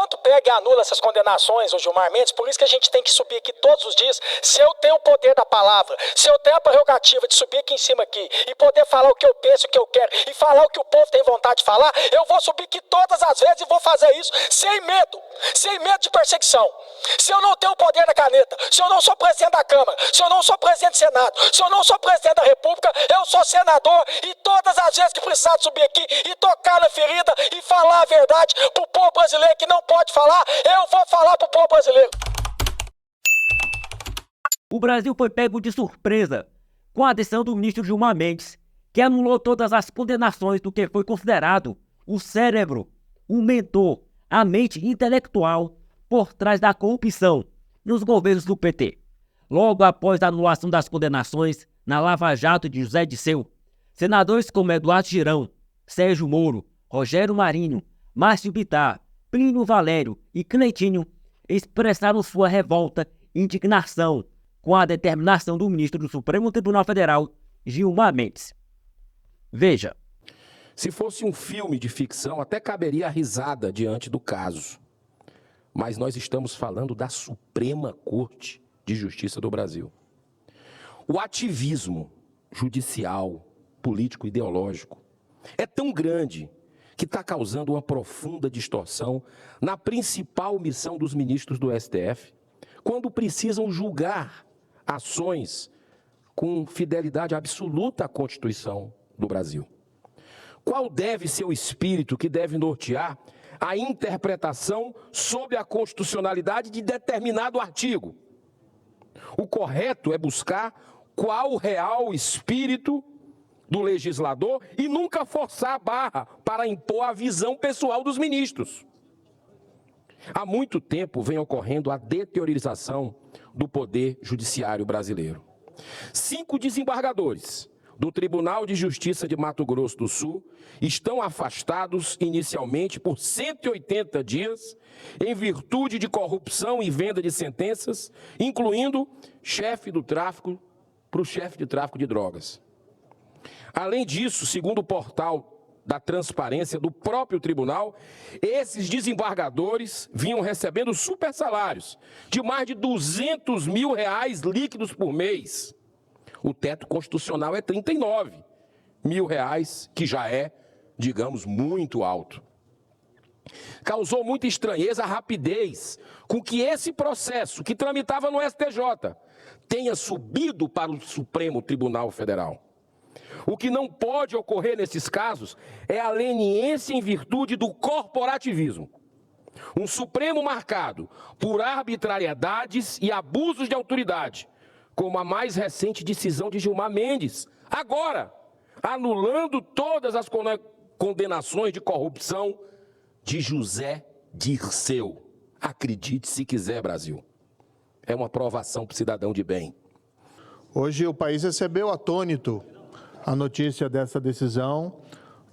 enquanto pega e anula essas condenações, o Gilmar Mendes, por isso que a gente tem que subir aqui todos os dias. Se eu tenho o poder da palavra, se eu tenho a prerrogativa de subir aqui em cima aqui e poder falar o que eu penso, o que eu quero e falar o que o povo tem vontade de falar, eu vou subir aqui todas as vezes e vou fazer isso sem medo de perseguição. Se eu não tenho o poder da caneta, se eu não sou presidente da Câmara, se eu não sou presidente do Senado, se eu não sou presidente da República, eu sou senador e todas as vezes que precisar de subir aqui e tocar na ferida e falar a verdade pro povo brasileiro que não pode falar, eu vou falar pro povo brasileiro. O Brasil foi pego de surpresa com a decisão do ministro Gilmar Mendes, que anulou todas as condenações do que foi considerado o cérebro, o mentor, a mente intelectual por trás da corrupção nos governos do PT. Logo após a anulação das condenações na Lava Jato de José Dirceu, senadores como Eduardo Girão, Sérgio Moro, Rogério Marinho, Márcio Bittar, Plínio Valério e Cleitinho expressaram sua revolta e indignação com a determinação do ministro do Supremo Tribunal Federal, Gilmar Mendes. Veja. Se fosse um filme de ficção, até caberia a risada diante do caso. Mas nós estamos falando da Suprema Corte de Justiça do Brasil. O ativismo judicial, político, ideológico é tão grande que está causando uma profunda distorção na principal missão dos ministros do STF, quando precisam julgar ações com fidelidade absoluta à Constituição do Brasil. Qual deve ser o espírito que deve nortear a interpretação sobre a constitucionalidade de determinado artigo? O correto é buscar qual o real espírito do legislador e nunca forçar a barra para impor a visão pessoal dos ministros. Há muito tempo vem ocorrendo a deteriorização do poder judiciário brasileiro. 5 desembargadores do Tribunal de Justiça de Mato Grosso do Sul estão afastados inicialmente por 180 dias em virtude de corrupção e venda de sentenças, incluindo chefe do tráfico para o chefe de tráfico de drogas. Além disso, segundo o portal da transparência do próprio tribunal, esses desembargadores vinham recebendo super salários de mais de R$200 mil líquidos por mês. O teto constitucional é R$39 mil, que já é, digamos, muito alto. Causou muita estranheza a rapidez com que esse processo, que tramitava no STJ, tenha subido para o Supremo Tribunal Federal. O que não pode ocorrer nesses casos é a leniência em virtude do corporativismo. Um Supremo marcado por arbitrariedades e abusos de autoridade, como a mais recente decisão de Gilmar Mendes, agora anulando todas as condenações de corrupção de José Dirceu. Acredite se quiser, Brasil. É uma provação para o cidadão de bem. Hoje o país recebeu atônito a notícia dessa decisão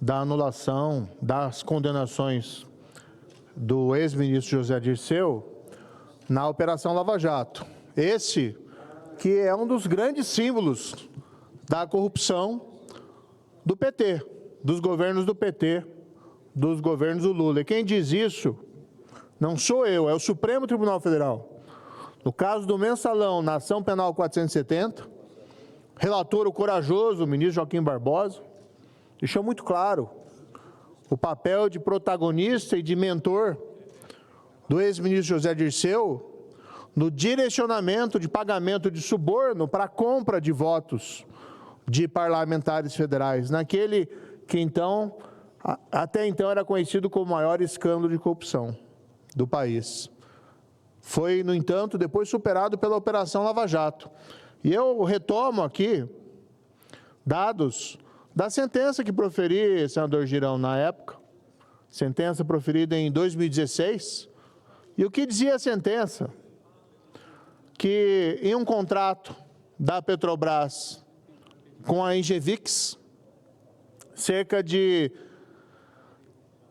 da anulação das condenações do ex-ministro José Dirceu na Operação Lava Jato. Esse que é um dos grandes símbolos da corrupção do PT, dos governos do PT, dos governos do Lula. E quem diz isso não sou eu, é o Supremo Tribunal Federal. No caso do Mensalão, na Ação Penal 470, relator o corajoso, o ministro Joaquim Barbosa, deixou muito claro o papel de protagonista e de mentor do ex-ministro José Dirceu no direcionamento de pagamento de suborno para a compra de votos de parlamentares federais, naquele que então, até então era conhecido como o maior escândalo de corrupção do país. Foi, no entanto, depois superado pela Operação Lava Jato. E eu retomo aqui dados da sentença que proferi, senador Girão, na época, sentença proferida em 2016, e o que dizia a sentença? Que em um contrato da Petrobras com a Engevix, cerca de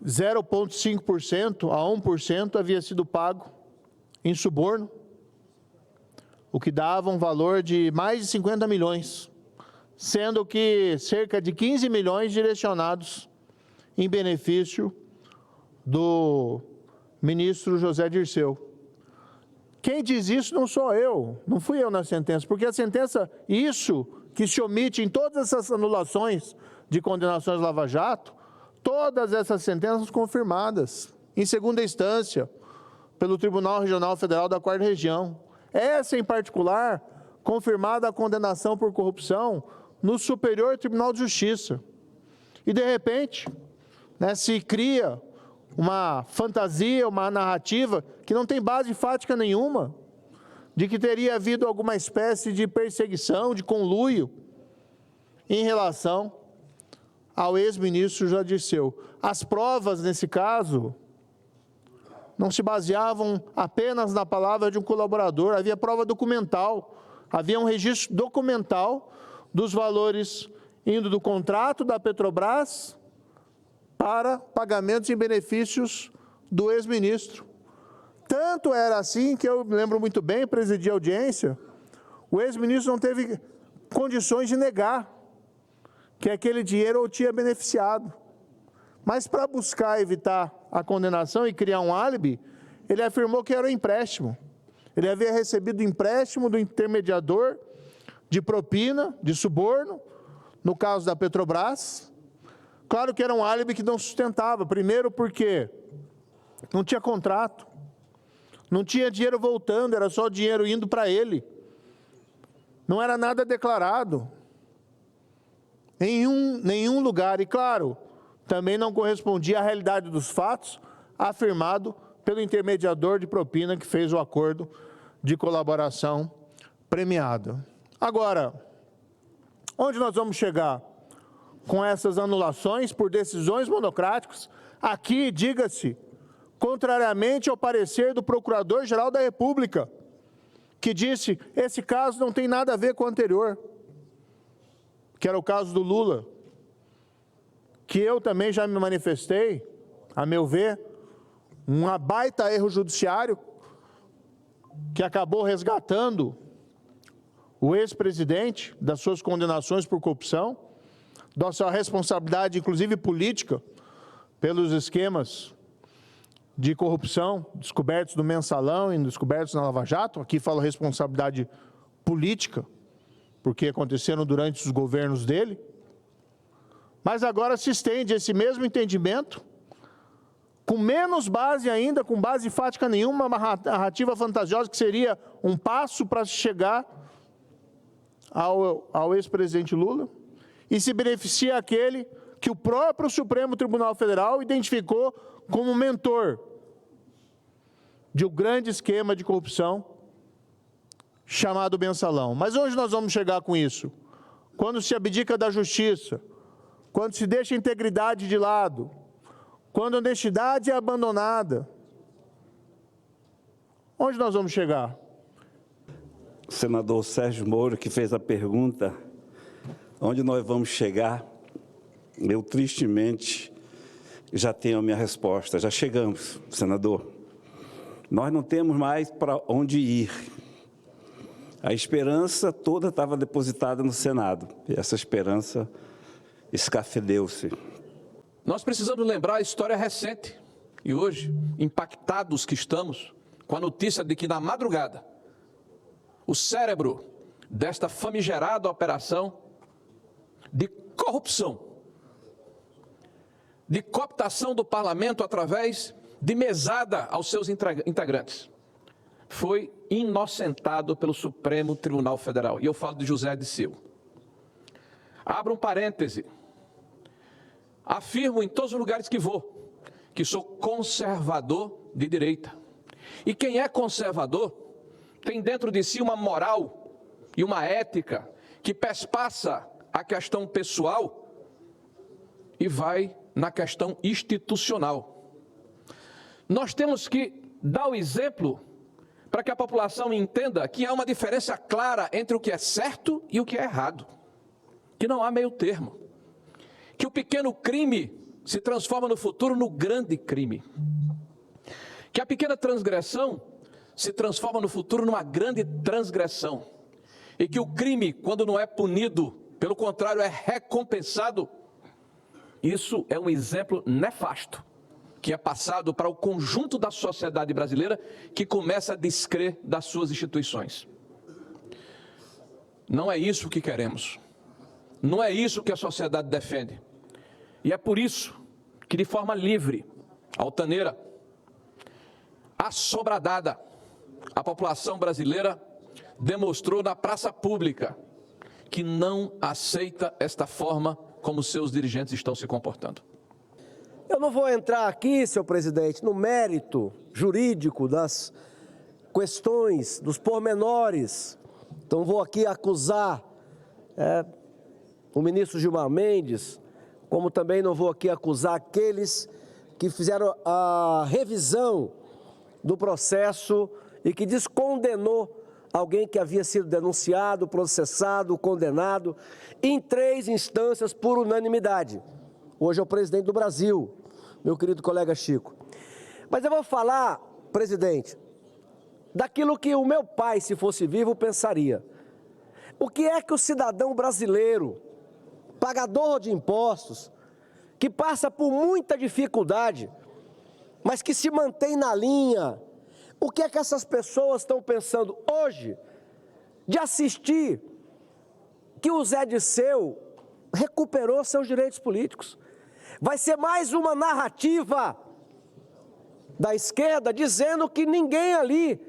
0,5% a 1% havia sido pago em suborno, o que dava um valor de mais de 50 milhões, sendo que cerca de 15 milhões direcionados em benefício do ministro José Dirceu. Quem diz isso não sou eu, não fui eu na sentença, porque a sentença, isso que se omite em todas essas anulações de condenações Lava Jato, todas essas sentenças confirmadas, em segunda instância, pelo Tribunal Regional Federal da 4ª Região. Essa, em particular, confirmada a condenação por corrupção no Superior Tribunal de Justiça. E, de repente, se cria uma fantasia, uma narrativa que não tem base fática nenhuma, de que teria havido alguma espécie de perseguição, de conluio, em relação ao ex-ministro José Dirceu. As provas, nesse caso, não se baseavam apenas na palavra de um colaborador, havia prova documental, havia um registro documental dos valores indo do contrato da Petrobras para pagamentos em benefícios do ex-ministro. Tanto era assim que eu me lembro muito bem, presidi a audiência, o ex-ministro não teve condições de negar que aquele dinheiro o tinha beneficiado. Mas para buscar evitar a condenação e criar um álibi, ele afirmou que era um empréstimo. Ele havia recebido empréstimo do intermediador de propina, de suborno, no caso da Petrobras. Claro que era um álibi que não sustentava. Primeiro porque não tinha contrato, não tinha dinheiro voltando, era só dinheiro indo para ele. Não era nada declarado em nenhum lugar. E claro, também não correspondia à realidade dos fatos afirmado pelo intermediador de propina que fez o acordo de colaboração premiado. Agora, onde nós vamos chegar com essas anulações por decisões monocráticas? Aqui, diga-se, contrariamente ao parecer do Procurador-Geral da República, que disse, esse caso não tem nada a ver com o anterior, que era o caso do Lula, que eu também já me manifestei, a meu ver, um baita erro judiciário, que acabou resgatando o ex-presidente das suas condenações por corrupção, da sua responsabilidade, inclusive política, pelos esquemas de corrupção descobertos no Mensalão e descobertos na Lava Jato. Aqui falo responsabilidade política, porque aconteceram durante os governos dele. Mas agora se estende esse mesmo entendimento, com menos base ainda, com base fática nenhuma, uma narrativa fantasiosa que seria um passo para chegar ao ex-presidente Lula, e se beneficia aquele que o próprio Supremo Tribunal Federal identificou como mentor de um grande esquema de corrupção chamado Mensalão. Mas onde nós vamos chegar com isso? Quando se abdica da justiça, quando se deixa a integridade de lado, quando a honestidade é abandonada, onde nós vamos chegar? O senador Sérgio Moro, que fez a pergunta, onde nós vamos chegar, eu tristemente já tenho a minha resposta. Já chegamos, senador. Nós não temos mais para onde ir. A esperança toda estava depositada no Senado, e essa esperança escafedeu-se. Nós precisamos lembrar a história recente, e hoje, impactados que estamos, com a notícia de que na madrugada, o cérebro desta famigerada operação de corrupção, de cooptação do parlamento através de mesada aos seus integrantes, foi inocentado pelo Supremo Tribunal Federal. E eu falo de José Dirceu. Abro um parêntese. Afirmo em todos os lugares que vou, que sou conservador de direita. E quem é conservador tem dentro de si uma moral e uma ética que perspassa a questão pessoal e vai na questão institucional. Nós temos que dar o exemplo para que a população entenda que há uma diferença clara entre o que é certo e o que é errado, que não há meio termo, que o pequeno crime se transforma no futuro no grande crime, que a pequena transgressão se transforma no futuro numa grande transgressão, e que o crime, quando não é punido, pelo contrário, é recompensado. Isso é um exemplo nefasto que é passado para o conjunto da sociedade brasileira que começa a descrer das suas instituições. Não é isso que queremos. Não é isso que a sociedade defende. E é por isso que, de forma livre, altaneira, assobradada, a população brasileira demonstrou na praça pública que não aceita esta forma como seus dirigentes estão se comportando. Eu não vou entrar aqui, senhor presidente, no mérito jurídico das questões, dos pormenores. Então vou aqui acusar o ministro Gilmar Mendes, como também não vou aqui acusar aqueles que fizeram a revisão do processo e que descondenou alguém que havia sido denunciado, processado, condenado em 3 instâncias por unanimidade. Hoje é o presidente do Brasil, meu querido colega Chico. Mas eu vou falar, presidente, daquilo que o meu pai, se fosse vivo, pensaria. O que é que o cidadão brasileiro, pagador de impostos, que passa por muita dificuldade, mas que se mantém na linha, o que é que essas pessoas estão pensando hoje de assistir que o Zé Dirceu recuperou seus direitos políticos? Vai ser mais uma narrativa da esquerda dizendo que ninguém ali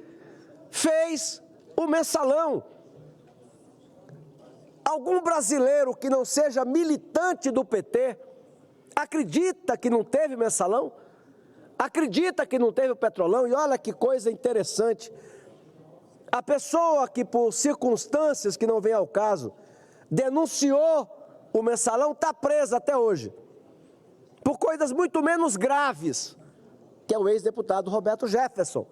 fez o mensalão. Algum brasileiro que não seja militante do PT acredita que não teve mensalão? Acredita que não teve o petrolão? E olha que coisa interessante. A pessoa que, por circunstâncias que não vem ao caso, denunciou o mensalão, está presa até hoje. Por coisas muito menos graves, que é o ex-deputado Roberto Jefferson.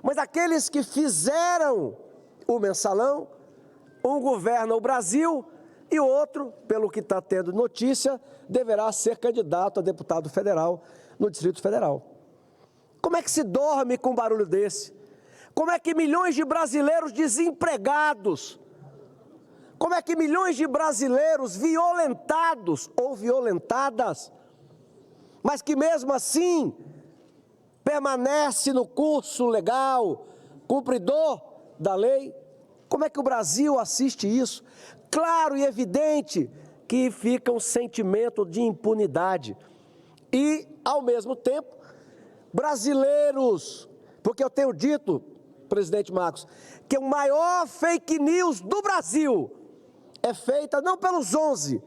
Mas aqueles que fizeram o mensalão, um governa o Brasil e o outro, pelo que está tendo notícia, deverá ser candidato a deputado federal no Distrito Federal. Como é que se dorme com um barulho desse? Como é que milhões de brasileiros desempregados, como é que milhões de brasileiros violentados ou violentadas, mas que mesmo assim permanece no curso legal, cumpridor da lei, como é que o Brasil assiste isso? Claro e evidente que fica um sentimento de impunidade. E, ao mesmo tempo, brasileiros, porque eu tenho dito, presidente Marcos, que o maior fake news do Brasil é feita não pelos 11,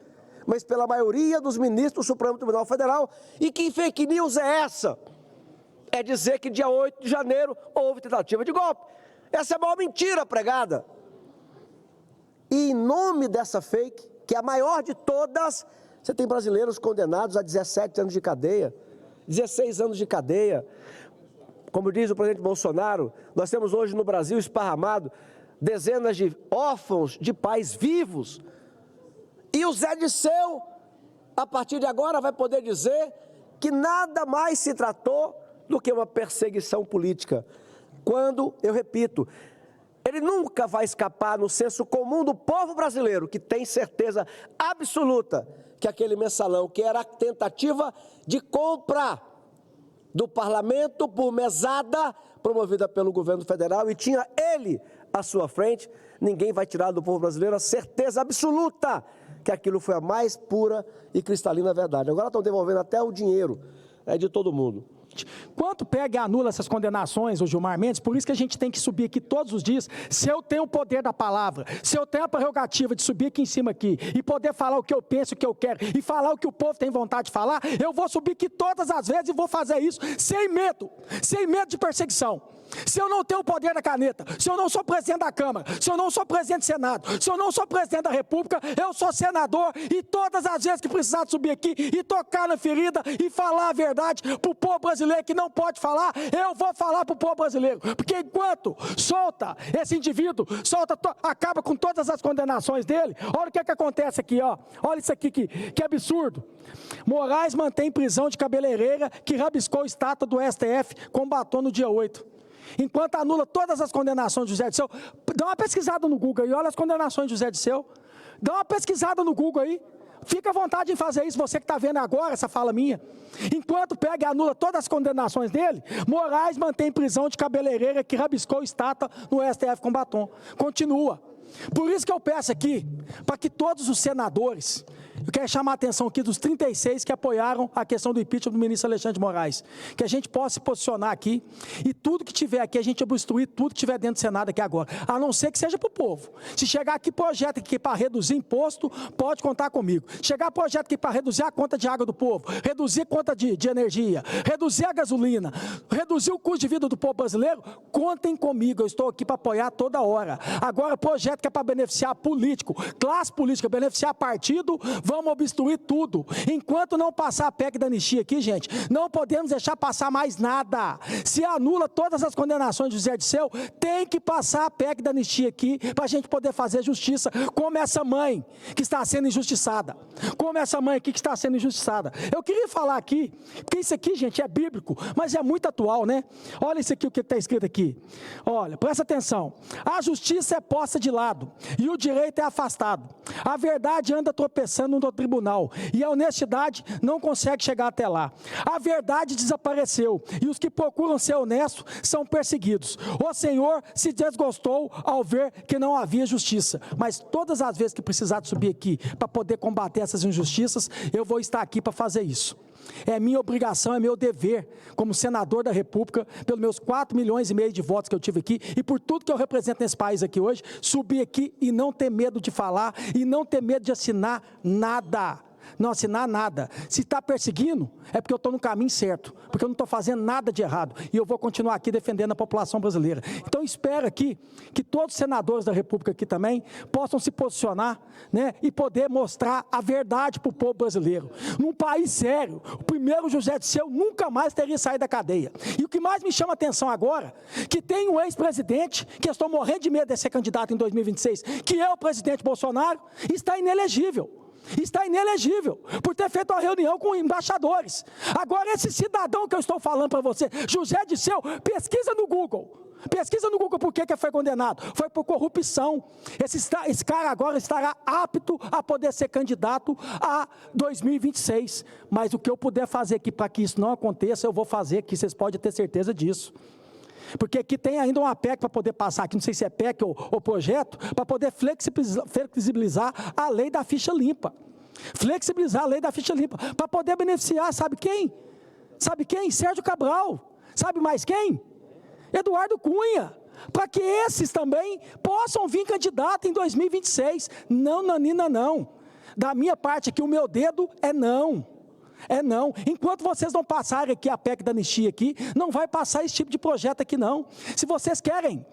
mas pela maioria dos ministros do Supremo Tribunal Federal. E que fake news é essa? É dizer que dia 8 de janeiro houve tentativa de golpe. Essa é a maior mentira pregada. E em nome dessa fake, que é a maior de todas, você tem brasileiros condenados a 17 anos de cadeia, 16 anos de cadeia. Como diz o presidente Bolsonaro, nós temos hoje no Brasil esparramado dezenas de órfãos de pais vivos. E o Zé Dirceu, a partir de agora, vai poder dizer que nada mais se tratou do que uma perseguição política. Quando, eu repito, ele nunca vai escapar no senso comum do povo brasileiro, que tem certeza absoluta que aquele mensalão, que era a tentativa de compra do parlamento por mesada promovida pelo governo federal, e tinha ele à sua frente, ninguém vai tirar do povo brasileiro a certeza absoluta que aquilo foi a mais pura e cristalina verdade. Agora estão devolvendo até o dinheiro de todo mundo. Quanto pega e anula essas condenações, o Gilmar Mendes, por isso que a gente tem que subir aqui todos os dias. Se eu tenho o poder da palavra, se eu tenho a prerrogativa de subir aqui em cima aqui e poder falar o que eu penso, o que eu quero e falar o que o povo tem vontade de falar, eu vou subir aqui todas as vezes e vou fazer isso sem medo de perseguição. Se eu não tenho o poder da caneta, se eu não sou presidente da Câmara, se eu não sou presidente do Senado, se eu não sou presidente da República, eu sou senador, e todas as vezes que precisar subir aqui e tocar na ferida e falar a verdade para o povo brasileiro que não pode falar, eu vou falar para o povo brasileiro, porque enquanto solta esse indivíduo, acaba com todas as condenações dele, olha o que acontece aqui, ó. Olha isso aqui, que absurdo. Moraes mantém prisão de cabeleireira que rabiscou estátua do STF com batom no dia 8. Enquanto anula todas as condenações de José Dirceu. Dá uma pesquisada no Google aí, olha as condenações de José Dirceu. Dá uma pesquisada no Google aí. Fica à vontade em fazer isso, você que está vendo agora essa fala minha. Enquanto pega e anula todas as condenações dele, Moraes mantém prisão de cabeleireira que rabiscou estátua no STF com batom. Continua. Por isso que eu peço aqui, para que todos os senadores, eu quero chamar a atenção aqui dos 36 que apoiaram a questão do impeachment do ministro Alexandre de Moraes, que a gente possa se posicionar aqui e tudo que tiver aqui, a gente obstruir tudo que tiver dentro do Senado aqui agora, a não ser que seja para o povo. Se chegar aqui projeto aqui para reduzir imposto, pode contar comigo. Chegar projeto aqui para reduzir a conta de água do povo, reduzir a conta de energia, reduzir a gasolina, reduzir o custo de vida do povo brasileiro, contem comigo, eu estou aqui para apoiar toda hora. Agora, projeto que é para beneficiar político, classe política, beneficiar partido, vamos obstruir tudo. Enquanto não passar a PEC da anistia aqui, gente, não podemos deixar passar mais nada. Se anula todas as condenações de José Dirceu, tem que passar a PEC da anistia aqui para a gente poder fazer justiça, como essa mãe que está sendo injustiçada. Como essa mãe aqui que está sendo injustiçada. Eu queria falar aqui, porque isso aqui, gente, é bíblico, mas é muito atual, né? Olha isso aqui, o que está escrito aqui. Olha, presta atenção. A justiça é posta de lado e o direito é afastado. A verdade anda tropeçando no tribunal e a honestidade não consegue chegar até lá. A verdade desapareceu e os que procuram ser honestos são perseguidos. O Senhor se desgostou ao ver que não havia justiça, mas todas as vezes que precisar de subir aqui para poder combater essas injustiças, eu vou estar aqui para fazer isso. É minha obrigação, é meu dever, como senador da República, pelos meus 4,5 milhões de votos que eu tive aqui, e por tudo que eu represento nesse país aqui hoje, subir aqui e não ter medo de falar, e não ter medo de assinar nada. Não assinar nada. Se está perseguindo, é porque eu estou no caminho certo, porque eu não estou fazendo nada de errado, e eu vou continuar aqui defendendo a população brasileira. Então, espero aqui que todos os senadores da República aqui também possam se posicionar, né, e poder mostrar a verdade para o povo brasileiro. Num país sério, o primeiro José Dirceu nunca mais teria saído da cadeia. E o que mais me chama a atenção agora, que tem um ex-presidente, que eu estou morrendo de medo de ser candidato em 2026, que é o presidente Bolsonaro, está inelegível. Está inelegível, por ter feito uma reunião com embaixadores. Agora, esse cidadão que eu estou falando para você, José Dirceu, pesquisa no Google por que foi condenado. Foi por corrupção. Esse cara agora estará apto a poder ser candidato a 2026. Mas o que eu puder fazer aqui para que isso não aconteça, eu vou fazer aqui, vocês podem ter certeza disso. Porque aqui tem ainda uma PEC para poder passar, aqui não sei se é PEC ou projeto, para poder flexibilizar a lei da ficha limpa. Flexibilizar a lei da ficha limpa, para poder beneficiar, sabe quem? Sabe quem? Sérgio Cabral. Sabe mais quem? Eduardo Cunha. Para que esses também possam vir candidato em 2026. Não, Nanina, não. Da minha parte aqui, o meu dedo é não. É não. Enquanto vocês não passarem aqui a PEC da anistia aqui, não vai passar esse tipo de projeto aqui não. Se vocês querem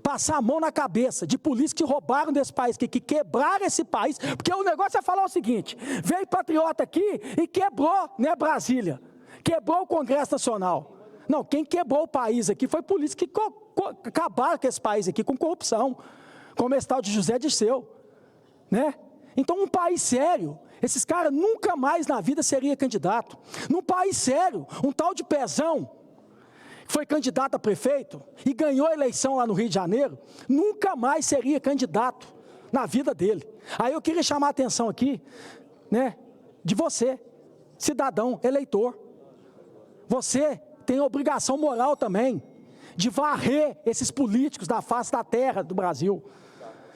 passar a mão na cabeça de políticos que roubaram desse país, que quebraram esse país, porque o negócio é falar o seguinte, veio patriota aqui e quebrou, né, Brasília, quebrou o Congresso Nacional. Não, quem quebrou o país aqui foi políticos que acabaram com esse país aqui com corrupção, como esse tal de José Dirceu, né? Então, um país sério, esses caras nunca mais na vida seria candidato. Num país sério, um tal de Pezão, que foi candidato a prefeito e ganhou a eleição lá no Rio de Janeiro, nunca mais seria candidato na vida dele. Aí eu queria chamar a atenção aqui, né, de você, cidadão, eleitor. Você tem a obrigação moral também de varrer esses políticos da face da terra do Brasil.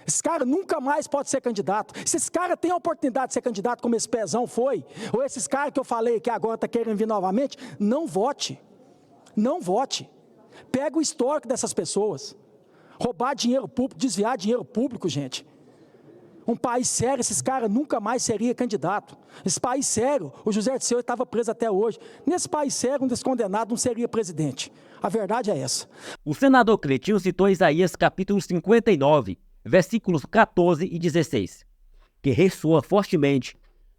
Esse cara nunca mais pode ser candidato. Se esse cara tem a oportunidade de ser candidato, como esse Pezão foi, ou esses caras que eu falei que agora está querendo vir novamente, não vote. Não vote. Pega o histórico dessas pessoas. Roubar dinheiro público, desviar dinheiro público, gente. Um país sério, esses caras nunca mais seria candidato. Esse país sério, o José Dirceu estava preso até hoje. Nesse país sério, um descondenado não seria presidente. A verdade é essa. O senador Cleitinho citou Isaías capítulo 59, versículos 14 e 16, que ressoa fortemente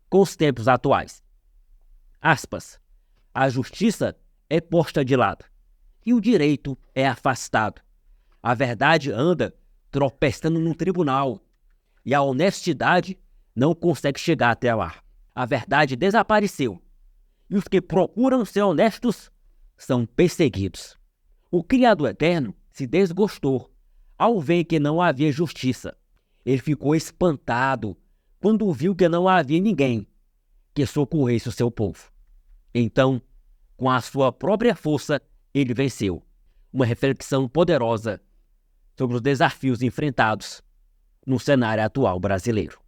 com os tempos atuais. Aspas. A justiça é posta de lado e o direito é afastado. A verdade anda tropeçando no tribunal e a honestidade não consegue chegar até lá. A verdade desapareceu e os que procuram ser honestos são perseguidos. O Criador Eterno se desgostou ao ver que não havia justiça. Ele ficou espantado quando viu que não havia ninguém que socorresse o seu povo. Então, com a sua própria força, ele venceu. Uma reflexão poderosa sobre os desafios enfrentados no cenário atual brasileiro.